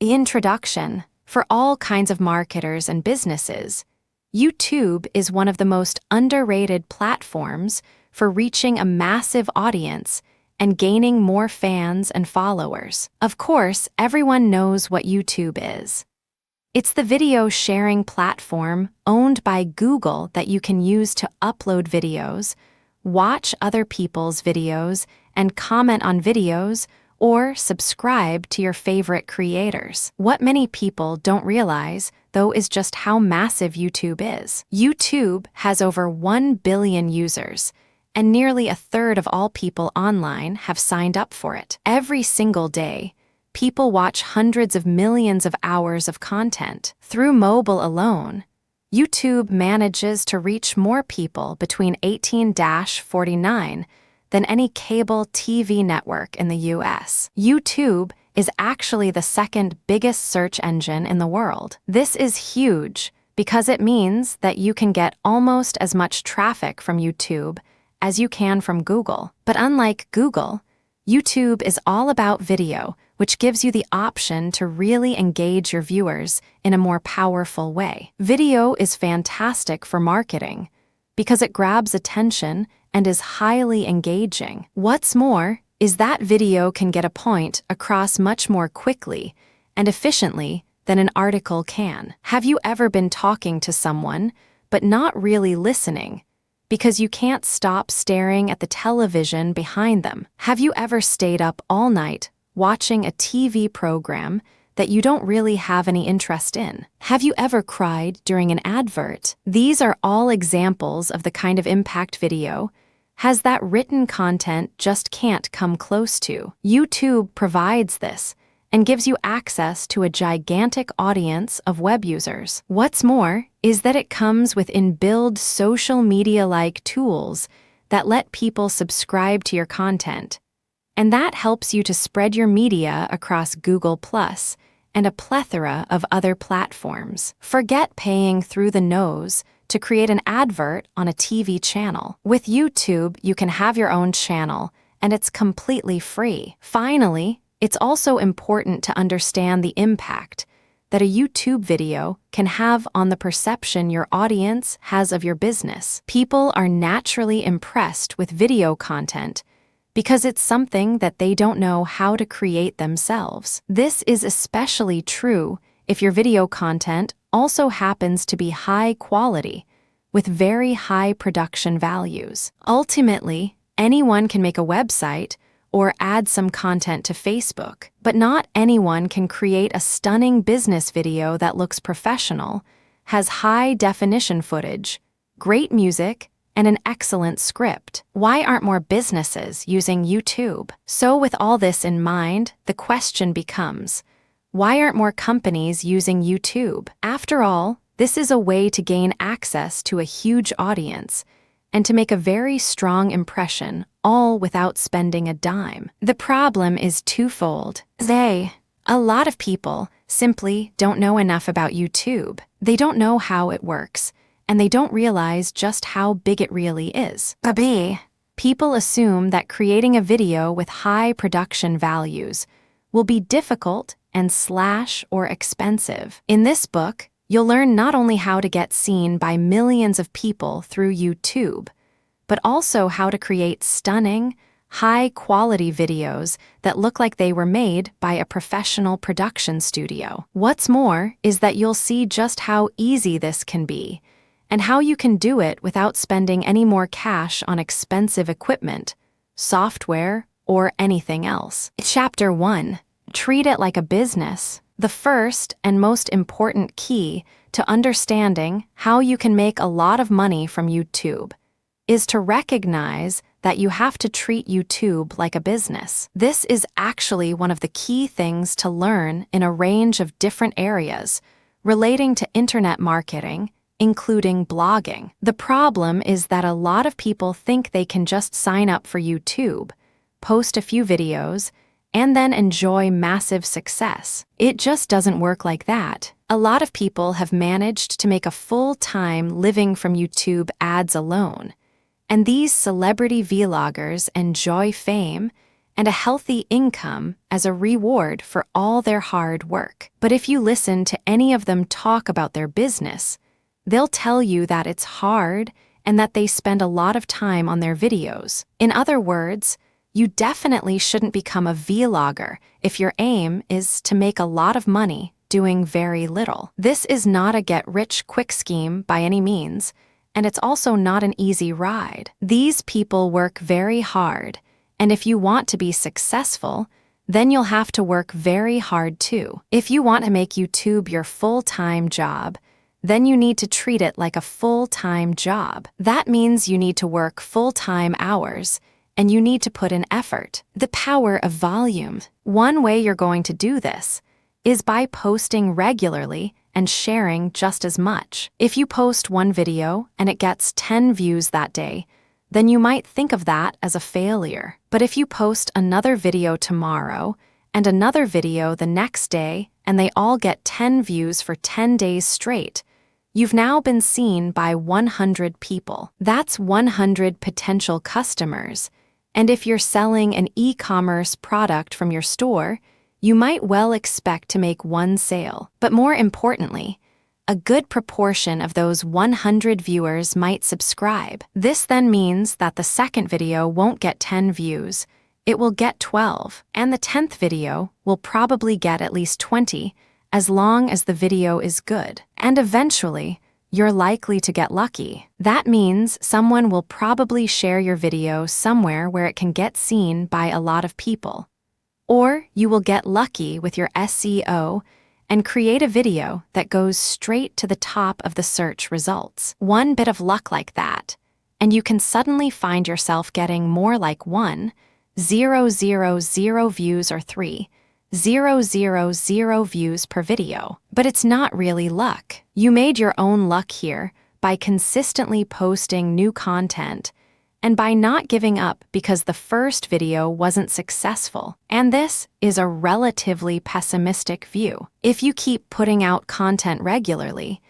Introduction. For all kinds of marketers and businesses, YouTube is one of the most underrated platforms for reaching a massive audience and gaining more fans and followers. Of course, everyone knows what YouTube is. It's the video sharing platform owned by Google that you can use to upload videos, watch other people's videos, and comment on videos, or subscribe to your favorite creators. What many people don't realize, though, is just how massive YouTube is. YouTube has over 1 billion users, and nearly a third of all people online have signed up for it. Every single day, people watch hundreds of millions of hours of content. Through mobile alone, YouTube manages to reach more people between 18-49 than any cable TV network in the US. YouTube is actually the second biggest search engine in the world. This is huge because it means that you can get almost as much traffic from YouTube as you can from Google. But unlike Google, YouTube is all about video, which gives you the option to really engage your viewers in a more powerful way. Video is fantastic for marketing because it grabs attention and is highly engaging. What's more is that video can get a point across much more quickly and efficiently than an article can. Have you ever been talking to someone but not really listening because you can't stop staring at the television behind them? Have you ever stayed up all night watching a TV program that you don't really have any interest in? Have you ever cried during an advert? These are all examples of the kind of impact video has that written content just can't come close to. YouTube provides this and gives you access to a gigantic audience of web users. What's more is that it comes with inbuilt social media-like tools that let people subscribe to your content, and that helps you to spread your media across Google+ and a plethora of other platforms. Forget paying through the nose to create an advert on a TV channel. With YouTube, you can have your own channel, and it's completely free. Finally, it's also important to understand the impact that a YouTube video can have on the perception your audience has of your business. People are naturally impressed with video content because it's something that they don't know how to create themselves. This is especially true if your video content also happens to be high quality, with very high production values. Ultimately, anyone can make a website or add some content to Facebook, but not anyone can create a stunning business video that looks professional, has high-definition footage, great music, and an excellent script. Why aren't more businesses using YouTube? So with all this in mind, the question becomes, why aren't more companies using YouTube? After all, this is a way to gain access to a huge audience and to make a very strong impression, all without spending a dime. The problem is twofold. A lot of people simply don't know enough about YouTube. They don't know how it works, and they don't realize just how big it really is. B, people assume that creating a video with high production values will be difficult and or expensive. In this book, you'll learn not only how to get seen by millions of people through YouTube, but also how to create stunning, high-quality videos that look like they were made by a professional production studio. What's more is that you'll see just how easy this can be, and how you can do it without spending any more cash on expensive equipment, software, or anything else. Chapter 1. Treat it like a business. The first and most important key to understanding how you can make a lot of money from YouTube is to recognize that you have to treat YouTube like a business. This is actually one of the key things to learn in a range of different areas relating to internet marketing, including blogging. The problem is that a lot of people think they can just sign up for YouTube, post a few videos, and then enjoy massive success. It just doesn't work like that. A lot of people have managed to make a full-time living from YouTube ads alone, and these celebrity vloggers enjoy fame and a healthy income as a reward for all their hard work. But if you listen to any of them talk about their business, they'll tell you that it's hard and that they spend a lot of time on their videos. In other words, you definitely shouldn't become a vlogger if your aim is to make a lot of money doing very little. This is not a get-rich-quick scheme by any means, and it's also not an easy ride. These people work very hard, and if you want to be successful, then you'll have to work very hard too. If you want to make YouTube your full-time job, then you need to treat it like a full-time job. That means you need to work full-time hours, and you need to put in effort. The power of volume. One way you're going to do this is by posting regularly and sharing just as much. If you post one video and it gets 10 views that day, then you might think of that as a failure. But if you post another video tomorrow and another video the next day and they all get 10 views for 10 days straight, you've now been seen by 100 people. That's 100 potential customers. And if you're selling an e-commerce product from your store, you might well expect to make one sale. But more importantly, a good proportion of those 100 viewers might subscribe. This then means that the second video won't get 10 views, it will get 12, and the 10th video will probably get at least 20, as long as the video is good. And eventually, you're likely to get lucky. That means someone will probably share your video somewhere where it can get seen by a lot of people. Or you will get lucky with your SEO and create a video that goes straight to the top of the search results. One bit of luck like that, and you can suddenly find yourself getting more like 1,000 views or 3,000 views per video. But it's not really luck. You made your own luck here by consistently posting new content and by not giving up because the first video wasn't successful. And this is a relatively pessimistic view. If you keep putting out content regularly,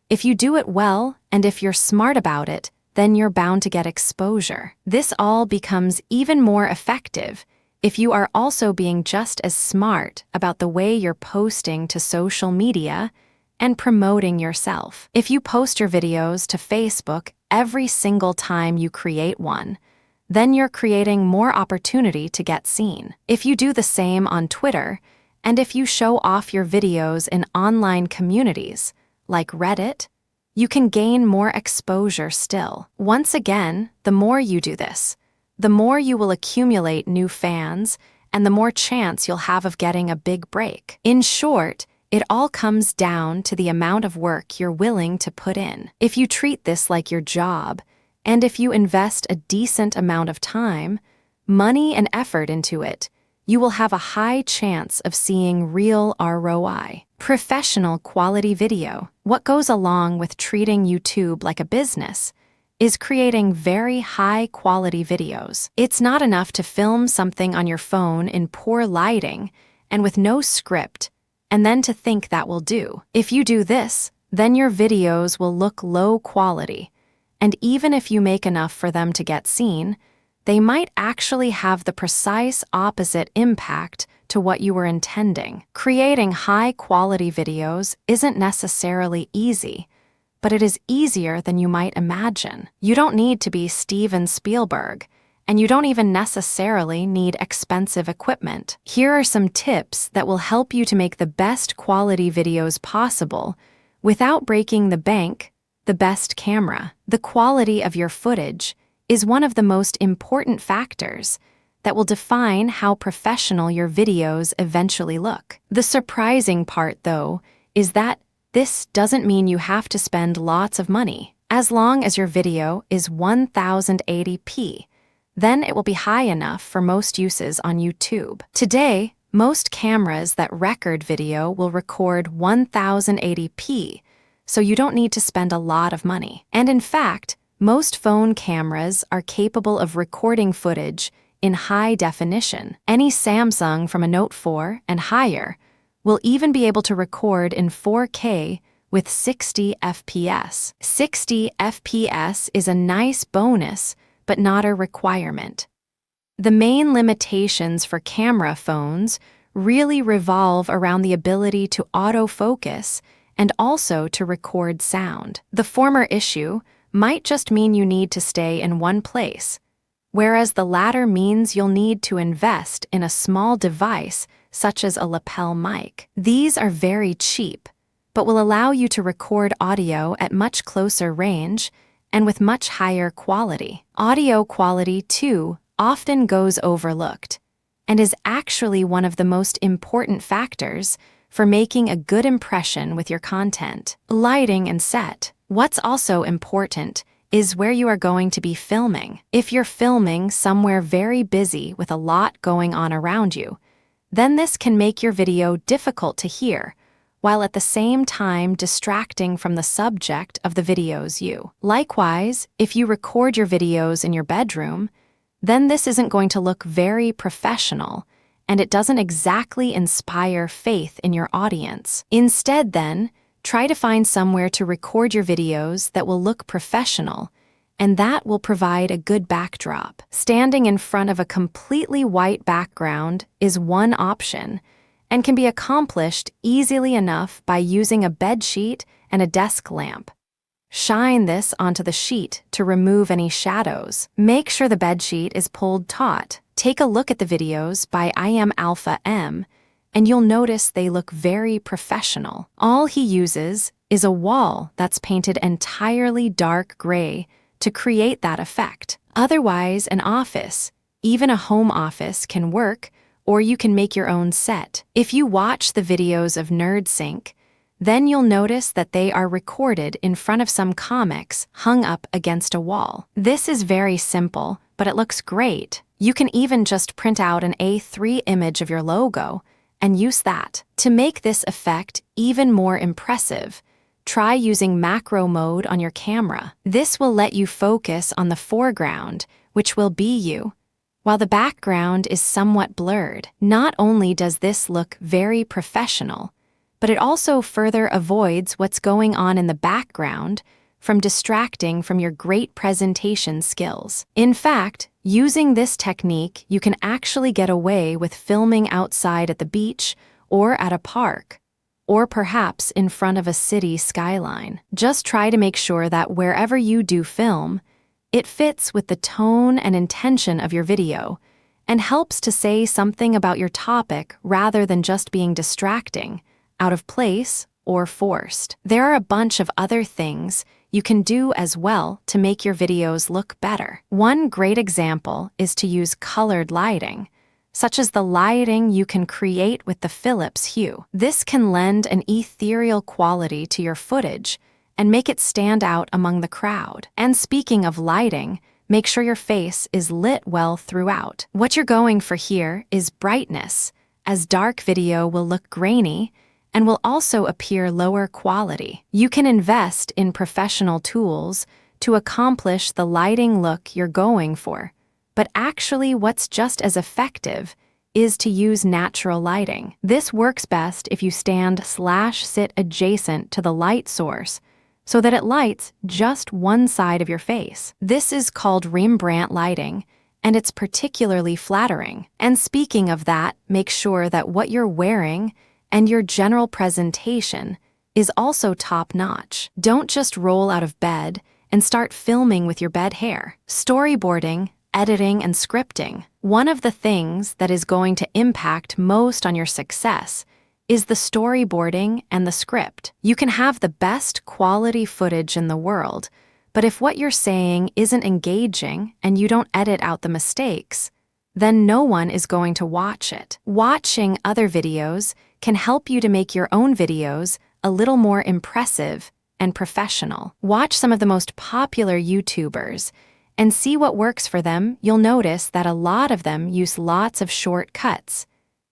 if you do it well, and if you're smart about it, then you're bound to get exposure. This all becomes even more effective if you are also being just as smart about the way you're posting to social media and promoting yourself. If you post your videos to Facebook every single time you create one, then you're creating more opportunity to get seen. If you do the same on Twitter, and if you show off your videos in online communities, like Reddit, you can gain more exposure still. Once again, the more you do this, the more you will accumulate new fans, and the more chance you'll have of getting a big break. In short, it all comes down to the amount of work you're willing to put in. If you treat this like your job, and if you invest a decent amount of time, money, and effort into it, you will have a high chance of seeing real ROI. Professional quality video. What goes along with treating YouTube like a business is creating very high-quality videos. It's not enough to film something on your phone in poor lighting and with no script, and then to think that will do. If you do this, then your videos will look low quality, and even if you make enough for them to get seen, they might actually have the precise opposite impact to what you were intending. Creating high-quality videos isn't necessarily easy, but it is easier than you might imagine. You don't need to be Steven Spielberg, and you don't even necessarily need expensive equipment. Here are some tips that will help you to make the best quality videos possible without breaking the bank. The best camera. The quality of your footage is one of the most important factors that will define how professional your videos eventually look. The surprising part, though, is that this doesn't mean you have to spend lots of money. As long as your video is 1080p, then it will be high enough for most uses on YouTube. Today, most cameras that record video will record 1080p, so you don't need to spend a lot of money. And in fact, most phone cameras are capable of recording footage in high definition. Any Samsung from a Note 4 and higher will even be able to record in 4K with 60 FPS. 60 FPS is a nice bonus, but not a requirement. The main limitations for camera phones really revolve around the ability to autofocus and also to record sound. The former issue might just mean you need to stay in one place, whereas the latter means you'll need to invest in a small device such as a lapel mic. These are very cheap, but will allow you to record audio at much closer range and with much higher quality. Audio quality, too, often goes overlooked and is actually one of the most important factors for making a good impression with your content. Lighting and set. What's also important is where you are going to be filming. If you're filming somewhere very busy with a lot going on around you, then this can make your video difficult to hear, while at the same time distracting from the subject of the video's view. Likewise, if you record your videos in your bedroom, then this isn't going to look very professional, and it doesn't exactly inspire faith in your audience. Instead, then, try to find somewhere to record your videos that will look professional, and that will provide a good backdrop. Standing in front of a completely white background is one option, and can be accomplished easily enough by using a bed sheet and a desk lamp. Shine this onto the sheet to remove any shadows. Make sure the bed sheet is pulled taut. Take a look at the videos by I Am Alpha M, and you'll notice they look very professional. All he uses is a wall that's painted entirely dark gray to create that effect. Otherwise, an office, even a home office, can work, or you can make your own set. If you watch the videos of NerdSync, then you'll notice that they are recorded in front of some comics hung up against a wall. This is very simple, but it looks great. You can even just print out an A3 image of your logo and use that. To make this effect even more impressive, try using macro mode on your camera. This will let you focus on the foreground, which will be you, while the background is somewhat blurred. Not only does this look very professional, but it also further avoids what's going on in the background from distracting from your great presentation skills. In fact, using this technique, you can actually get away with filming outside at the beach or at a park, or perhaps in front of a city skyline. Just try to make sure that wherever you do film, it fits with the tone and intention of your video and helps to say something about your topic rather than just being distracting, out of place, or forced. There are a bunch of other things you can do as well to make your videos look better. One great example is to use colored lighting, such as the lighting you can create with the Philips Hue. This can lend an ethereal quality to your footage and make it stand out among the crowd. And speaking of lighting, make sure your face is lit well throughout. What you're going for here is brightness, as dark video will look grainy and will also appear lower quality. You can invest in professional tools to accomplish the lighting look you're going for, but actually what's just as effective is to use natural lighting. This works best if you stand/sit adjacent to the light source so that it lights just one side of your face. This is called Rembrandt lighting, and it's particularly flattering. And speaking of that, make sure that what you're wearing and your general presentation is also top-notch. Don't just roll out of bed and start filming with your bed hair. Storyboarding, editing, and scripting. One of the things that is going to impact most on your success is the storyboarding and the script. You can have the best quality footage in the world, but if what you're saying isn't engaging and you don't edit out the mistakes, then no one is going to watch it. Watching other videos can help you to make your own videos a little more impressive and professional. Watch some of the most popular YouTubers and see what works for them. You'll notice that a lot of them use lots of short cuts.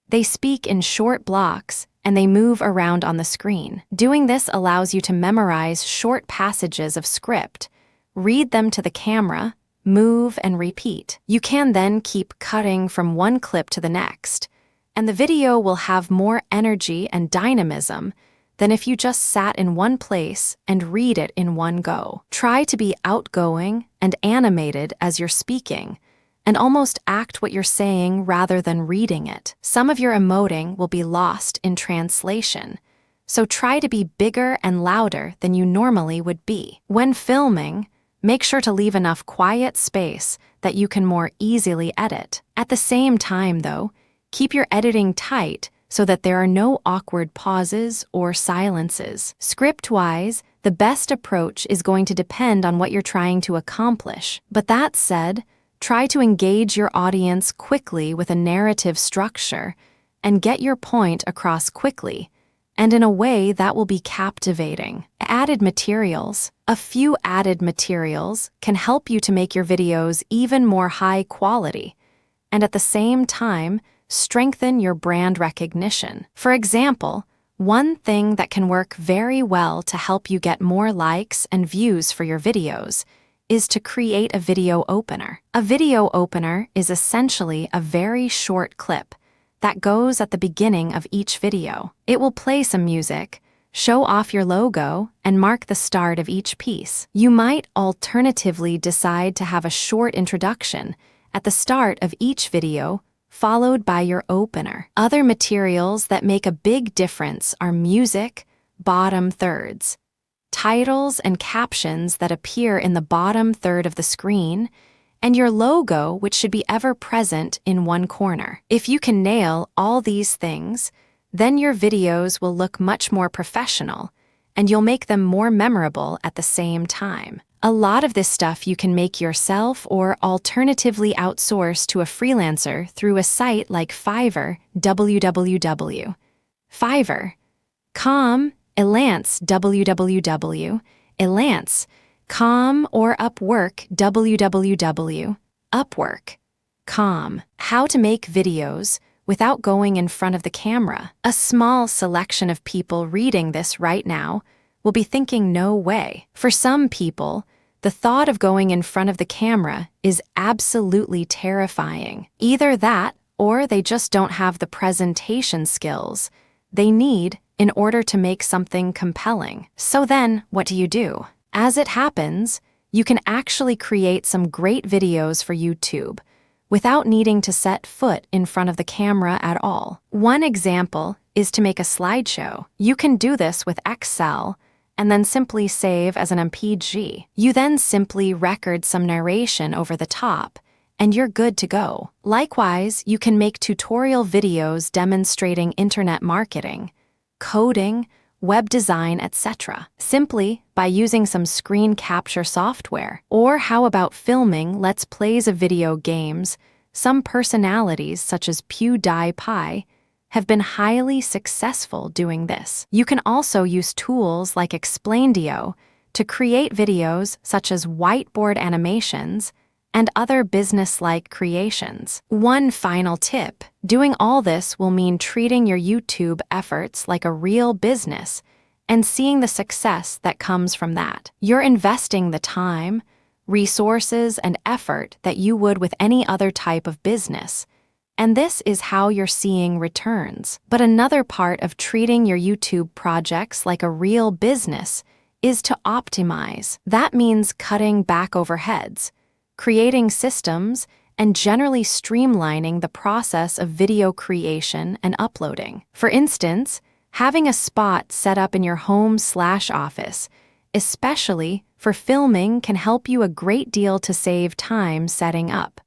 They speak in short blocks and they move around on the screen. Doing this allows you to memorize short passages of script, read them to the camera, move and repeat. You can then keep cutting from one clip to the next, and the video will have more energy and dynamism than if you just sat in one place and read it in one go. Try to be outgoing and animated as you're speaking, and almost act what you're saying rather than reading it. Some of your emoting will be lost in translation, so try to be bigger and louder than you normally would be. When filming, make sure to leave enough quiet space that you can more easily edit. At the same time, though, keep your editing tight so that there are no awkward pauses or silences. Script-wise, the best approach is going to depend on what you're trying to accomplish. But that said, try to engage your audience quickly with a narrative structure and get your point across quickly, and in a way that will be captivating. Added materials. A few added materials can help you to make your videos even more high quality, and at the same time, strengthen your brand recognition. For example, one thing that can work very well to help you get more likes and views for your videos is to create a video opener. A video opener is essentially a very short clip that goes at the beginning of each video. It will play some music, show off your logo, and mark the start of each piece. You might alternatively decide to have a short introduction at the start of each video, followed by your opener. Other materials that make a big difference are music, bottom thirds, titles and captions that appear in the bottom third of the screen, and your logo, which should be ever present in one corner. If you can nail all these things, then your videos will look much more professional, and you'll make them more memorable at the same time. A lot of this stuff you can make yourself or alternatively outsource to a freelancer through a site like Fiverr, www.fiverr.com, Elance, www.elance.com, or Upwork, www.upwork.com. How to make videos without going in front of the camera. A small selection of people reading this right now will be thinking no way. For some people, the thought of going in front of the camera is absolutely terrifying. Either that, or they just don't have the presentation skills they need in order to make something compelling. So then, what do? As it happens, you can actually create some great videos for YouTube without needing to set foot in front of the camera at all. One example is to make a slideshow. You can do this with Excel and then simply save as an MPG. You then simply record some narration over the top, and you're good to go. Likewise, you can make tutorial videos demonstrating internet marketing, coding, web design, etc., simply by using some screen capture software. Or how about filming Let's Plays of video games? Some personalities, such as PewDiePie, have been highly successful doing this. You can also use tools like Explaindio to create videos such as whiteboard animations and other business-like creations. One final tip: doing all this will mean treating your YouTube efforts like a real business and seeing the success that comes from that. You're investing the time, resources, and effort that you would with any other type of business, and this is how you're seeing returns. But another part of treating your YouTube projects like a real business is to optimize. That means cutting back overheads, creating systems, and generally streamlining the process of video creation and uploading. For instance, having a spot set up in your home/office, especially for filming, can help you a great deal to save time setting up,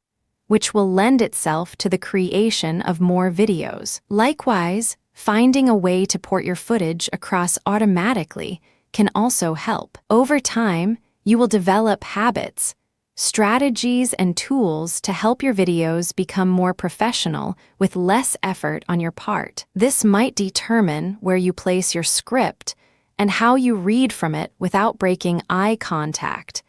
which will lend itself to the creation of more videos. Likewise, finding a way to port your footage across automatically can also help. Over time, you will develop habits, strategies, and tools to help your videos become more professional with less effort on your part. This might determine where you place your script and how you read from it without breaking eye contact,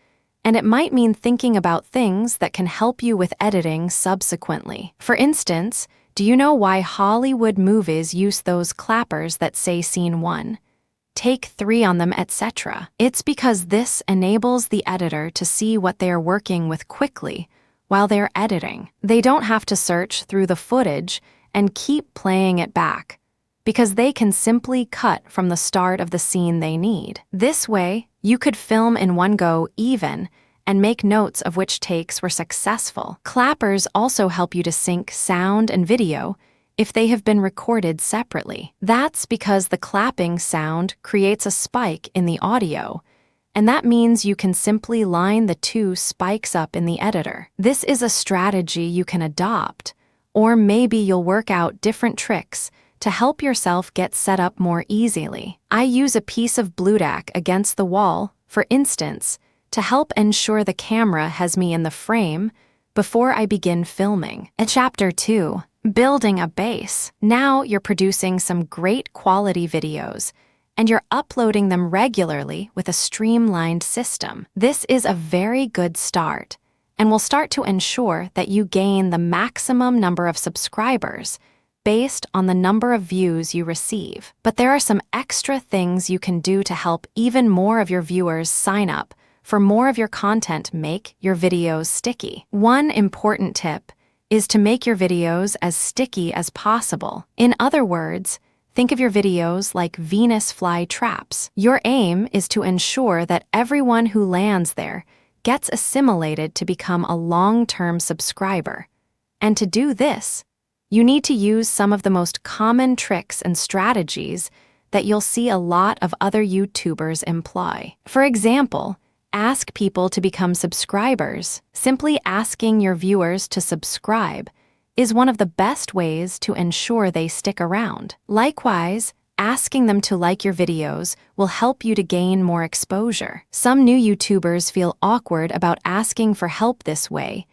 and it might mean thinking about things that can help you with editing subsequently. For instance, do you know why Hollywood movies use those clappers that say Scene 1, Take 3 on them, etc.? It's because this enables the editor to see what they are working with quickly while they're editing. They don't have to search through the footage and keep playing it back, because they can simply cut from the start of the scene they need. This way, you could film in one go even and make notes of which takes were successful. Clappers also help you to sync sound and video if they have been recorded separately. That's because the clapping sound creates a spike in the audio, and that means you can simply line the two spikes up in the editor. This is a strategy you can adopt, or maybe you'll work out different tricks to help yourself get set up more easily. I use a piece of Blu-tack against the wall, for instance, to help ensure the camera has me in the frame before I begin filming. Chapter 2. Building a base. Now you're producing some great quality videos, and you're uploading them regularly with a streamlined system. This is a very good start, and will start to ensure that you gain the maximum number of subscribers based on the number of views you receive. But there are some extra things you can do to help even more of your viewers sign up for more of your content. Make your videos sticky. One important tip is to make your videos as sticky as possible. In other words, think of your videos like Venus fly traps. Your aim is to ensure that everyone who lands there gets assimilated to become a long-term subscriber. And to do this, you need to use some of the most common tricks and strategies that you'll see a lot of other YouTubers employ. For example, ask people to become subscribers. Simply asking your viewers to subscribe is one of the best ways to ensure they stick around. Likewise, asking them to like your videos will help you to gain more exposure. Some new YouTubers feel awkward about asking for help this way,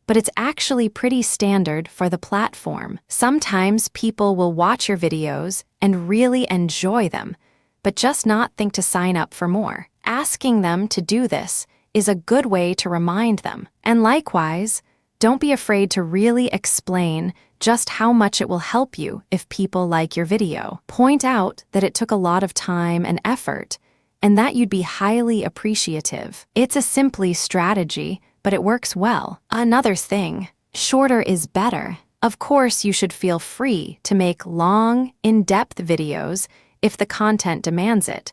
but it's actually pretty standard for the platform. Sometimes people will watch your videos and really enjoy them, but just not think to sign up for more. Asking them to do this is a good way to remind them. And likewise, don't be afraid to really explain just how much it will help you if people like your video. Point out that it took a lot of time and effort, and that you'd be highly appreciative. It's a simply strategy, but it works well. Another thing, shorter is better. Of course, you should feel free to make long, in-depth videos if the content demands it.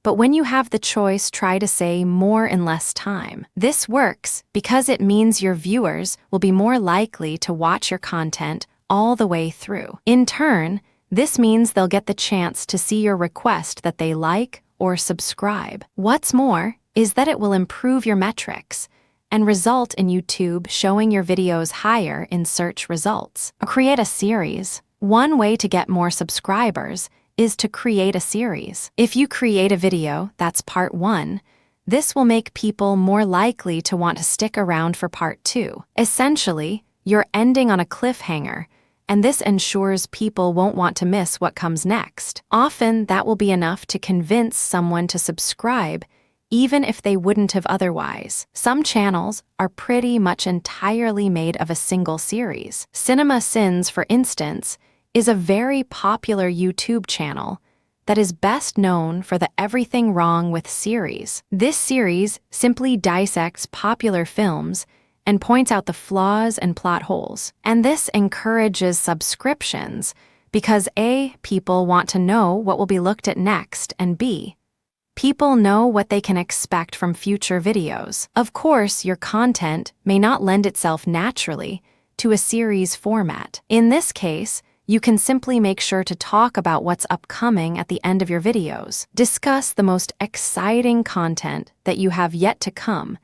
But when you have the choice, try to say more in less time. This works because it means your viewers will be more likely to watch your content all the way through. In turn, this means they'll get the chance to see your request that they like or subscribe. What's more is that it will improve your metrics and result in YouTube showing your videos higher in search results. Create a series. One way to get more subscribers is to create a series. If you create a video that's part 1, this will make people more likely to want to stick around for part 2. Essentially, you're ending on a cliffhanger, and this ensures people won't want to miss what comes next. Often, that will be enough to convince someone to subscribe, even if they wouldn't have otherwise. Some channels are pretty much entirely made of a single series. Cinema Sins, for instance, is a very popular YouTube channel that is best known for the Everything Wrong with series. This series simply dissects popular films and points out the flaws and plot holes. And this encourages subscriptions because A, people want to know what will be looked at next, and B, people know what they can expect from future videos. Of course, your content may not lend itself naturally to a series format. In this case, you can simply make sure to talk about what's upcoming at the end of your videos. Discuss the most exciting content that you have yet to come,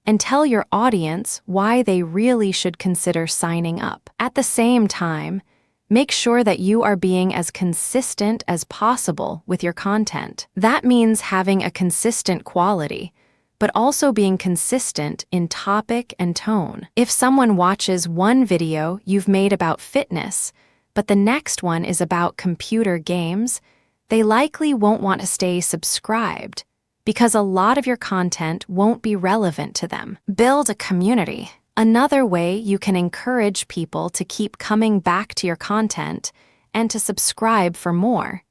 and tell your audience why they really should consider signing up. At the same time, make sure that you are being as consistent as possible with your content. That means having a consistent quality, but also being consistent in topic and tone. If someone watches one video you've made about fitness, but the next one is about computer games, they likely won't want to stay subscribed because a lot of your content won't be relevant to them. Build a community. Another way you can encourage people to keep coming back to your content and to subscribe for more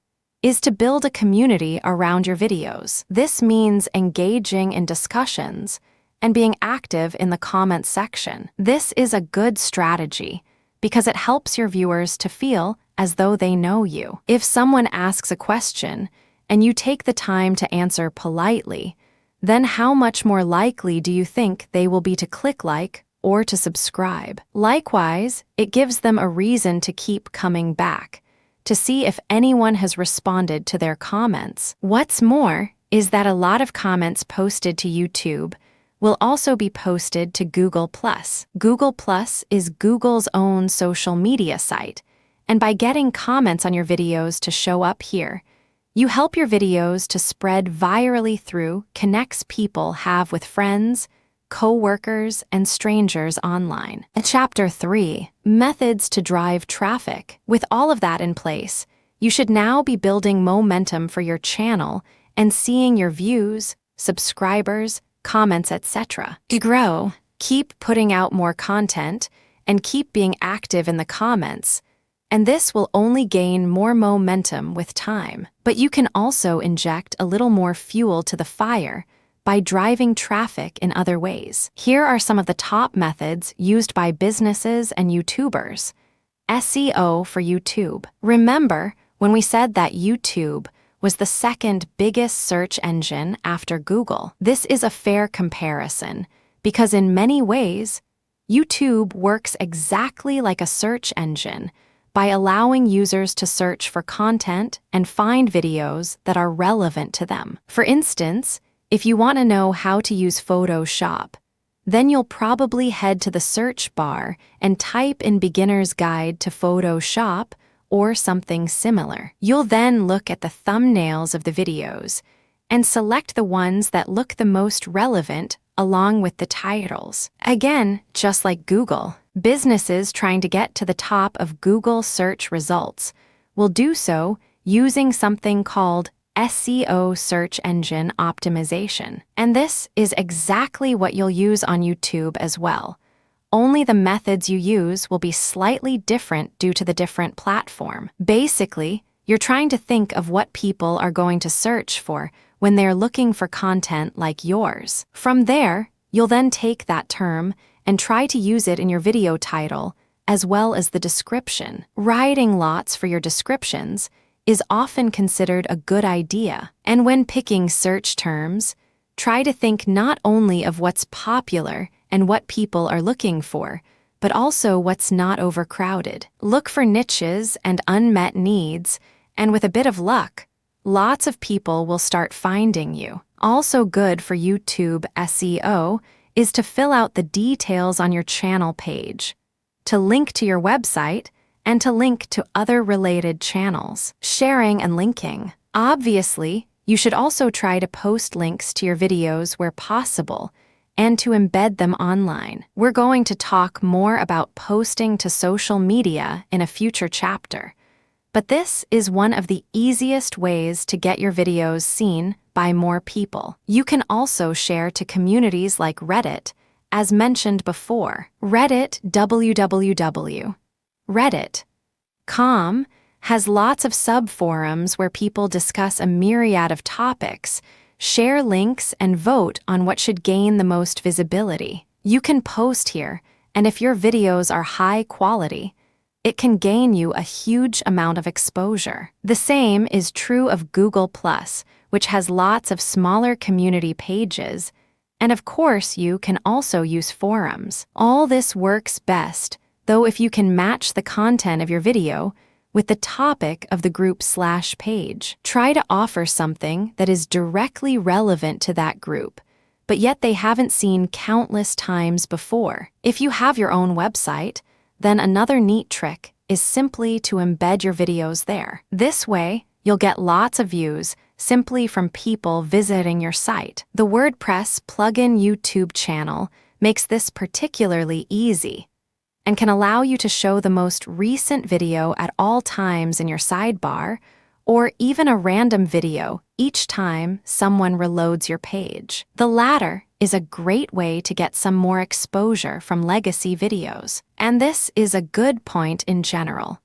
is to build a community around your videos. This means engaging in discussions and being active in the comments section. This is a good strategy because it helps your viewers to feel as though they know you. If someone asks a question and you take the time to answer politely, then how much more likely do you think they will be to click like or to subscribe? Likewise, it gives them a reason to keep coming back, to see if anyone has responded to their comments. What's more is that a lot of comments posted to YouTube will also be posted to Google+. Google+ is Google's own social media site, and by getting comments on your videos to show up here, you help your videos to spread virally through connects people have with friends, co-workers, and strangers online. Chapter 3, Methods to Drive Traffic. With all of that in place, you should now be building momentum for your channel and seeing your views, subscribers, comments, etc. To grow, keep putting out more content and keep being active in the comments, and this will only gain more momentum with time. But you can also inject a little more fuel to the fire by driving traffic in other ways. Here are some of the top methods used by businesses and YouTubers. SEO for YouTube. Remember when we said that YouTube was the second biggest search engine after Google? This is a fair comparison because in many ways, YouTube works exactly like a search engine by allowing users to search for content and find videos that are relevant to them. For instance, if you want to know how to use Photoshop, then you'll probably head to the search bar and type in Beginner's Guide to Photoshop or something similar. You'll then look at the thumbnails of the videos and select the ones that look the most relevant along with the titles. Again, just like Google, businesses trying to get to the top of Google search results will do so using something called SEO, search engine optimization. And this is exactly what you'll use on YouTube as well. Only the methods you use will be slightly different due to the different platform. Basically, you're trying to think of what people are going to search for when they're looking for content like yours. From there, you'll then take that term and try to use it in your video title as well as the description. Writing lots for your descriptions is often considered a good idea. And when picking search terms, try to think not only of what's popular and what people are looking for, but also what's not overcrowded. Look for niches and unmet needs, and with a bit of luck, lots of people will start finding you. Also good for YouTube SEO is to fill out the details on your channel page, to link to your website, and to link to other related channels. Sharing and linking. Obviously, you should also try to post links to your videos where possible and to embed them online. We're going to talk more about posting to social media in a future chapter, but this is one of the easiest ways to get your videos seen by more people. You can also share to communities like Reddit, as mentioned before. Reddit, www.reddit.com, has lots of subforums where people discuss a myriad of topics, share links, and vote on what should gain the most visibility. You can post here, and if your videos are high quality, it can gain you a huge amount of exposure. The same is true of Google+, which has lots of smaller community pages, and of course you can also use forums. All this works best, though, if you can match the content of your video with the topic of the group/page. Try to offer something that is directly relevant to that group, but yet they haven't seen countless times before. If you have your own website, then another neat trick is simply to embed your videos there. This way, you'll get lots of views simply from people visiting your site. The WordPress plugin YouTube channel makes this particularly easy and can allow you to show the most recent video at all times in your sidebar, or even a random video each time someone reloads your page. The latter is a great way to get some more exposure from legacy videos. And this is a good point in general.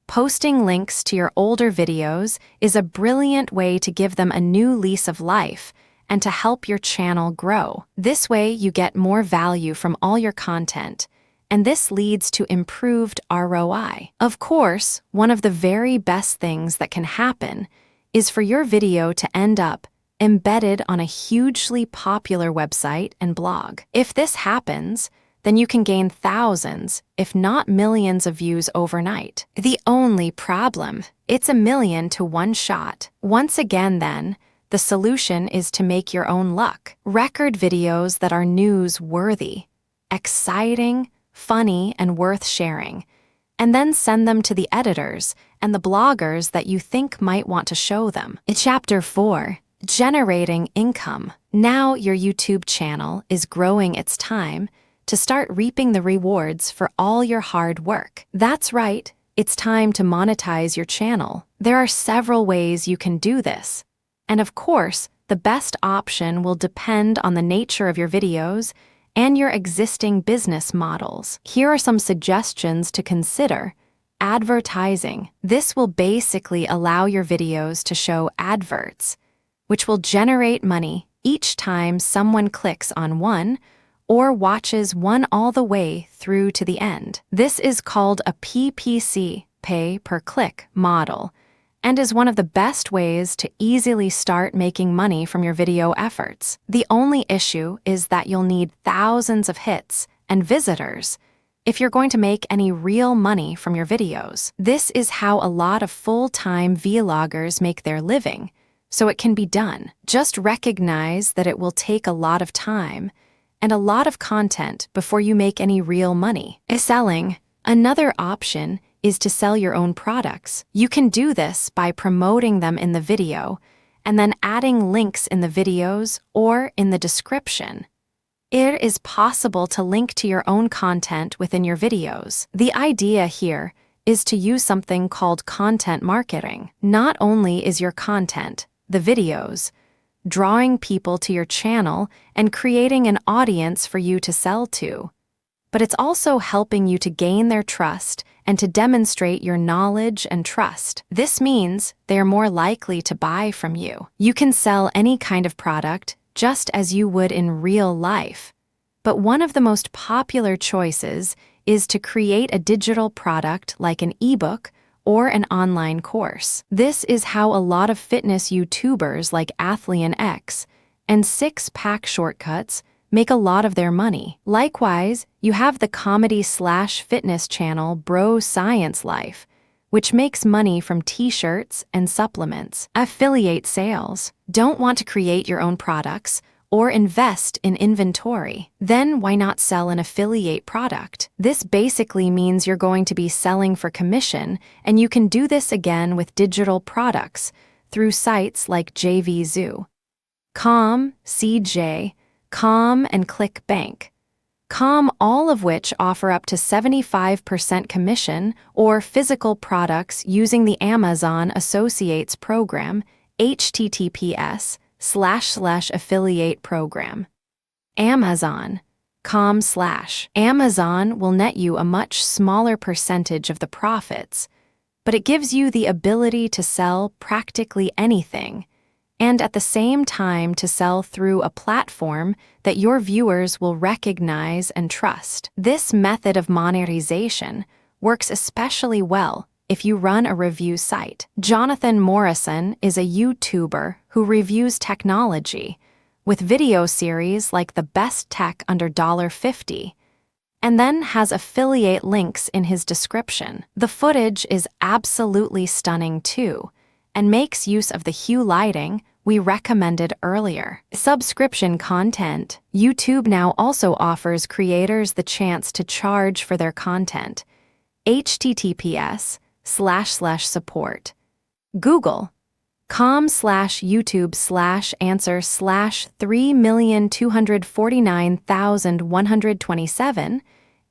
Posting links to your older videos is a brilliant way to give them a new lease of life and to help your channel grow. This way you get more value from all your content, and this leads to improved ROI. Of course, one of the very best things that can happen is for your video to end up embedded on a hugely popular website and blog. If this happens, then you can gain thousands, if not millions of views overnight. The only problem, it's 1,000,000 to one shot. Once again then, the solution is to make your own luck. Record videos that are news-worthy, exciting, funny, and worth sharing, and then send them to the editors and the bloggers that you think might want to show them. Chapter 4. Generating income. Now your YouTube channel is growing. It's time to start reaping the rewards for all your hard work. That's right, it's time to monetize your channel. There are several ways you can do this. And of course, the best option will depend on the nature of your videos and your existing business models. Here are some suggestions to consider. Advertising. This will basically allow your videos to show adverts, which will generate money each time someone clicks on one or watches one all the way through to the end. This is called a PPC, pay-per-click model, and is one of the best ways to easily start making money from your video efforts. The only issue is that you'll need thousands of hits and visitors if you're going to make any real money from your videos. This is how a lot of full-time vloggers make their living, so it can be done. Just recognize that it will take a lot of time and a lot of content before you make any real money. Selling. Another option is to sell your own products. You can do this by promoting them in the video and then adding links in the videos or in the description. It is possible to link to your own content within your videos. The idea here is to use something called content marketing. Not only is your content, the videos, drawing people to your channel and creating an audience for you to sell to, but it's also helping you to gain their trust and to demonstrate your knowledge and trust. This means they are more likely to buy from you. You can sell any kind of product just as you would in real life, but one of the most popular choices is to create a digital product like an ebook or an online course. This is how a lot of fitness YouTubers like Athlean and Six Pack Shortcuts make a lot of their money. Likewise, you have the comedy/fitness channel Bro Science Life, which makes money from t-shirts and supplements. Affiliate sales. Don't want to create your own products or invest in inventory? Then why not sell an affiliate product? This basically means you're going to be selling for commission, and you can do this again with digital products through sites like JVZoo, CJ, and ClickBank, all of which offer up to 75% commission, or physical products using the Amazon Associates program, https://affiliate program. Amazon will net you a much smaller percentage of the profits, but it gives you the ability to sell practically anything, and at the same time to sell through a platform that your viewers will recognize and trust. This method of monetization works especially well if you run a review site. Jonathan Morrison is a YouTuber who reviews technology with video series like The Best Tech Under $50, and then has affiliate links in his description. The footage is absolutely stunning too, and makes use of the hue lighting we recommended earlier. Subscription content. YouTube now also offers creators the chance to charge for their content. https://support. Google.com/YouTube/3,249,127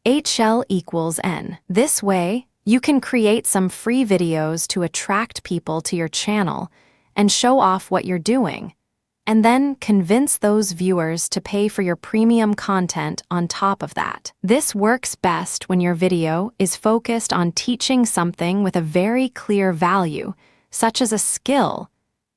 HL=N. This way, you can create some free videos to attract people to your channel and show off what you're doing, and then convince those viewers to pay for your premium content on top of that. This works best when your video is focused on teaching something with a very clear value, such as a skill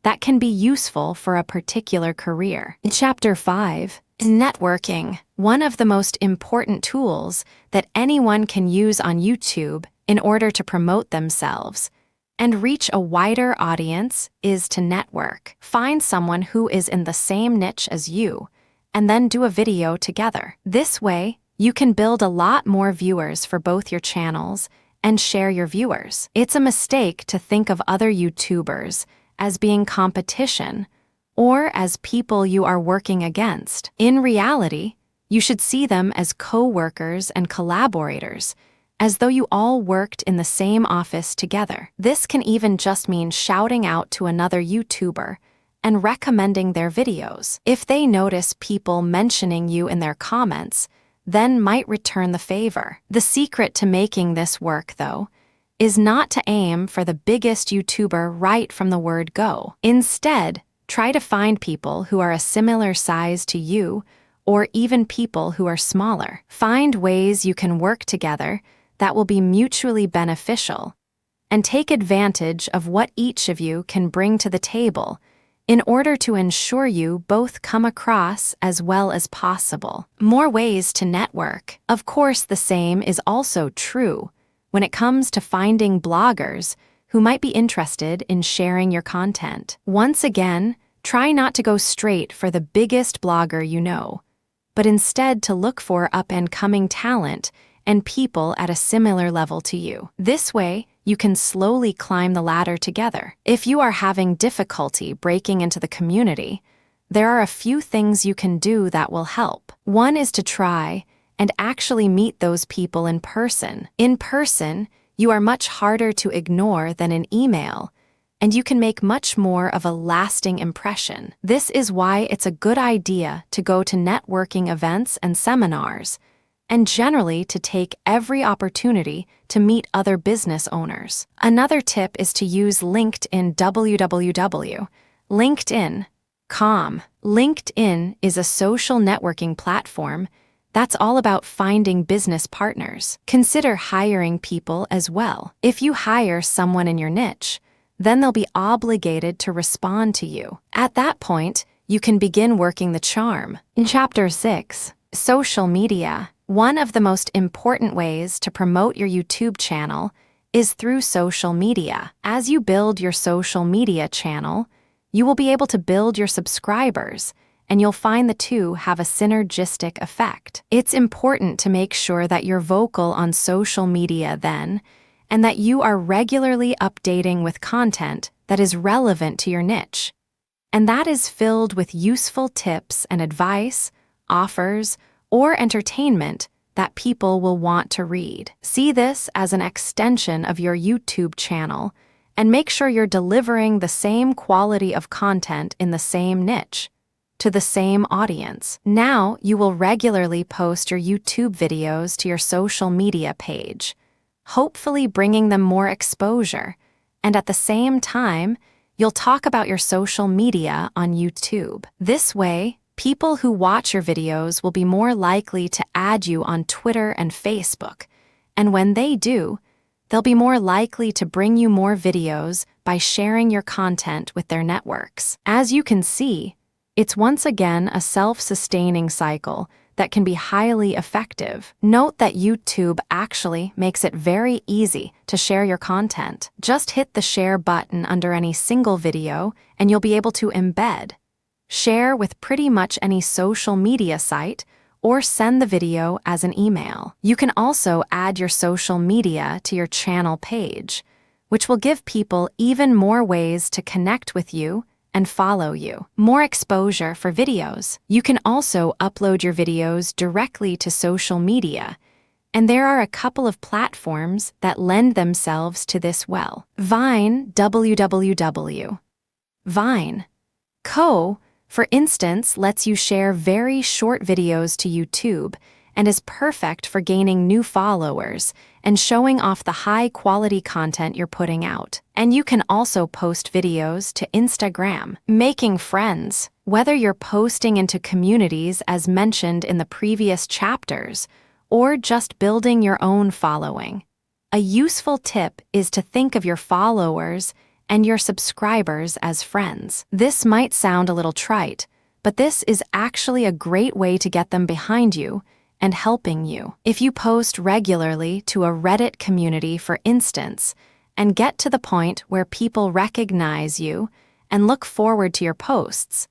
that can be useful for a particular career. Chapter 5. Networking. One of the most important tools that anyone can use on YouTube in order to promote themselves And reach a wider audience is to network. Find someone who is in the same niche as you, and then do a video together. This way, you can build a lot more viewers for both your channels and share your viewers. It's a mistake to think of other YouTubers as being competition or as people you are working against. In reality, you should see them as co-workers and collaborators, as though you all worked in the same office together. This can even just mean shouting out to another YouTuber and recommending their videos. If they notice people mentioning you in their comments, then might return the favor. The secret to making this work, though, is not to aim for the biggest YouTuber right from the word go. Instead, try to find people who are a similar size to you, or even people who are smaller. Find ways you can work together that will be mutually beneficial, and take advantage of what each of you can bring to the table in order to ensure you both come across as well as possible. More ways to network. Of course, the same is also true when it comes to finding bloggers who might be interested in sharing your content. Once again, try not to go straight for the biggest blogger you know, but instead to look for up-and-coming talent and people at a similar level to you. This way, you can slowly climb the ladder together. If you are having difficulty breaking into the community, there are a few things you can do that will help. One is to try and actually meet those people in person. In person, you are much harder to ignore than in email, and you can make much more of a lasting impression. This is why it's a good idea to go to networking events and seminars, and generally to take every opportunity to meet other business owners. Another tip is to use LinkedIn. LinkedIn.com. LinkedIn is a social networking platform that's all about finding business partners. Consider hiring people as well. If you hire someone in your niche, then they'll be obligated to respond to you. At that point, you can begin working the charm. In Chapter 6, Social Media. One of the most important ways to promote your YouTube channel is through social media. As you build your social media channel, you will be able to build your subscribers, and you'll find the two have a synergistic effect. It's important to make sure that you're vocal on social media then, and that you are regularly updating with content that is relevant to your niche, and that is filled with useful tips and advice, offers, or entertainment that people will want to read. See this as an extension of your YouTube channel, and make sure you're delivering the same quality of content in the same niche, to the same audience. Now you will regularly post your YouTube videos to your social media page, hopefully bringing them more exposure, and at the same time, you'll talk about your social media on YouTube. This way, people who watch your videos will be more likely to add you on Twitter and Facebook, and when they do, they'll be more likely to bring you more videos by sharing your content with their networks. As you can see, it's once again a self-sustaining cycle that can be highly effective. Note that YouTube actually makes it very easy to share your content. Just hit the share button under any single video, and you'll be able to embed, share with pretty much any social media site, or send the video as an email. You can also add your social media to your channel page, which will give people even more ways to connect with you and follow you. More exposure for videos. You can also upload your videos directly to social media, and there are a couple of platforms that lend themselves to this well. Vine, Vine.co, for instance, lets you share very short videos to YouTube and is perfect for gaining new followers and showing off the high-quality content you're putting out. And you can also post videos to Instagram. Making friends. Whether you're posting into communities as mentioned in the previous chapters, or just building your own following, a useful tip is to think of your followers and your subscribers as friends. This might sound a little trite, but this is actually a great way to get them behind you and helping you. If you post regularly to a Reddit community, for instance, and get to the point where people recognize you and look forward to your posts.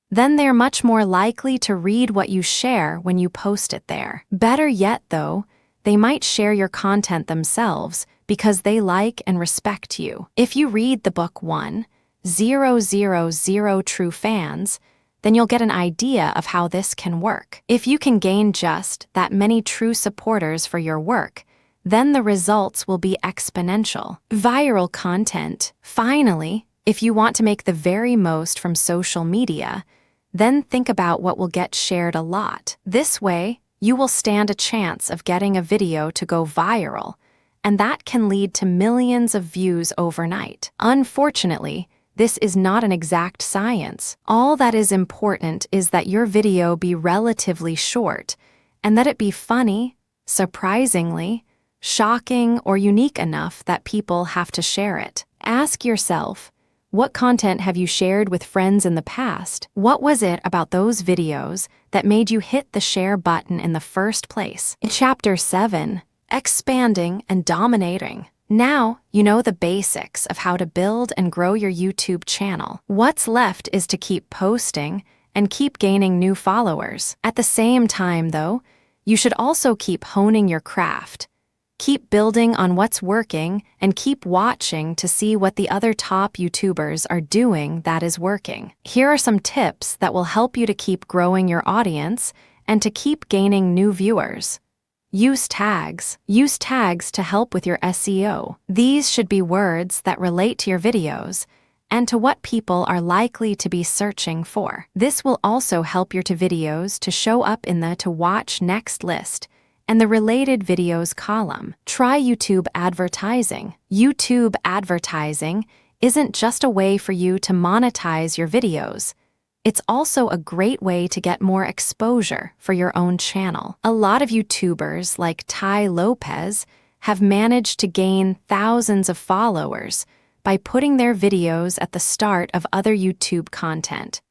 Then they're much more likely to read what you share when you post it there. Better yet, though, they might share your content themselves because they like and respect you. If you read the book 1,000 True Fans, then you'll get an idea of how this can work. If you can gain just that many true supporters for your work, then the results will be exponential. Viral content. Finally, if you want to make the very most from social media, then think about what will get shared a lot. This way, you will stand a chance of getting a video to go viral, and that can lead to millions of views overnight. Unfortunately, this is not an exact science. All that is important is that your video be relatively short, and that it be funny, surprisingly, shocking, or unique enough that people have to share it. Ask yourself, what content have you shared with friends in the past? What was it about those videos that made you hit the share button in the first place? In Chapter 7, Expanding and Dominating. Now you know the basics of how to build and grow your YouTube channel. What's left is to keep posting and keep gaining new followers. At the same time, though, you should also keep honing your craft. Keep building on what's working and keep watching to see what the other top YouTubers are doing that is working. Here are some tips that will help you to keep growing your audience and to keep gaining new viewers. Use tags. Use tags to help with your SEO. These should be words that relate to your videos and to what people are likely to be searching for. This will also help your videos to show up in the To Watch Next list and the Related Videos column. Try YouTube advertising. YouTube advertising isn't just a way for you to monetize your videos. It's also a great way to get more exposure for your own channel. A lot of YouTubers like Tai Lopez have managed to gain thousands of followers by putting their videos at the start of other YouTube content.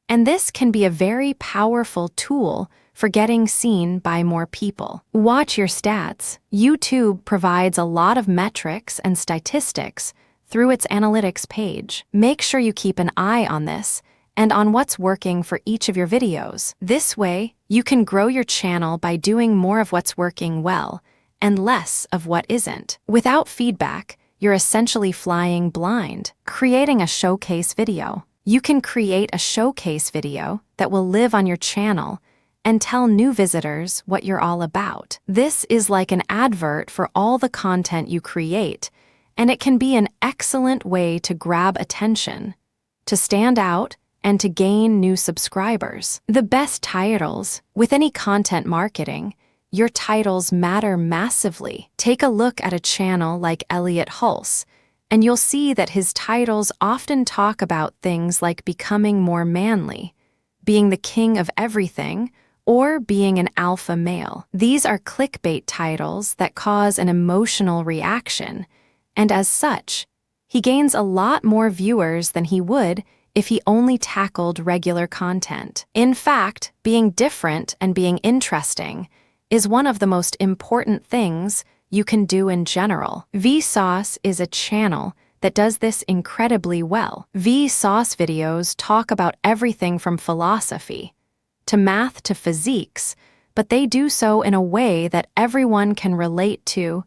And this can be a very powerful tool for getting seen by more people. Watch your stats. YouTube provides a lot of metrics and statistics through its analytics page. Make sure you keep an eye on this and on what's working for each of your videos. This way, you can grow your channel by doing more of what's working well and less of what isn't. Without feedback, you're essentially flying blind. Creating a showcase video. You can create a showcase video that will live on your channel and tell new visitors what you're all about. This is like an advert for all the content you create, and it can be an excellent way to grab attention, to stand out, and to gain new subscribers. The best titles. With any content marketing, your titles matter massively. Take a look at a channel like Elliot Hulse, and you'll see that his titles often talk about things like becoming more manly, being the king of everything, or being an alpha male. These are clickbait titles that cause an emotional reaction, and as such, he gains a lot more viewers than he would if he only tackled regular content. In fact, being different and being interesting is one of the most important things you can do in general. Vsauce is a channel that does this incredibly well. Vsauce videos talk about everything from philosophy to math to physiques, but they do so in a way that everyone can relate to,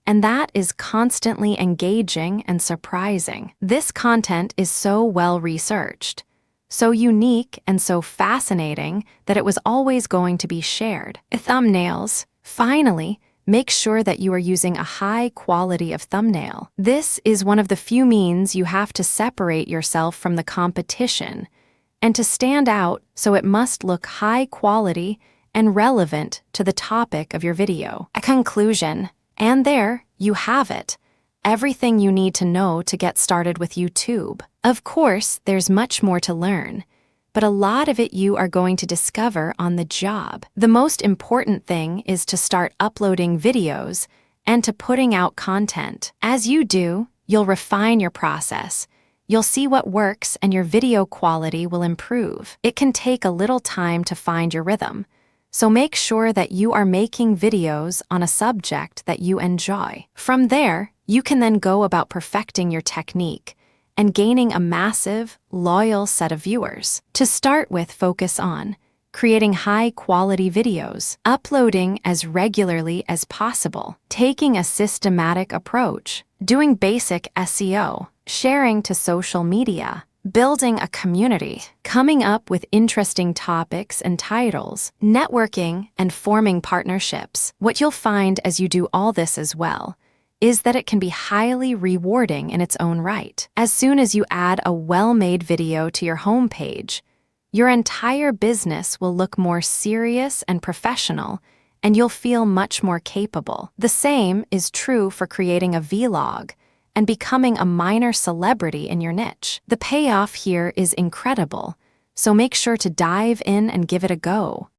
and that is constantly engaging and surprising. This content is so well researched, so unique and so fascinating that it was always going to be shared. Thumbnails. Finally, make sure that you are using a high quality of thumbnail. This is one of the few means you have to separate yourself from the competition and to stand out, so it must look high quality and relevant to the topic of your video. A conclusion. And there you have it. Everything you need to know to get started with YouTube. Of course, there's much more to learn, but a lot of it you are going to discover on the job. The most important thing is to start uploading videos and to putting out content. As you do, you'll refine your process. You'll see what works and your video quality will improve. It can take a little time to find your rhythm, So make sure that you are making videos on a subject that you enjoy. From there, you can then go about perfecting your technique and gaining a massive, loyal set of viewers. To start with, focus on creating high-quality videos, uploading as regularly as possible, taking a systematic approach, doing basic SEO, sharing to social media, building a community, coming up with interesting topics and titles, networking, and forming partnerships. What you'll find as you do all this as well is that it can be highly rewarding in its own right. As soon as you add a well-made video to your homepage, your entire business will look more serious and professional, and you'll feel much more capable. The same is true for creating a vlog and becoming a minor celebrity in your niche. The payoff here is incredible, so make sure to dive in and give it a go.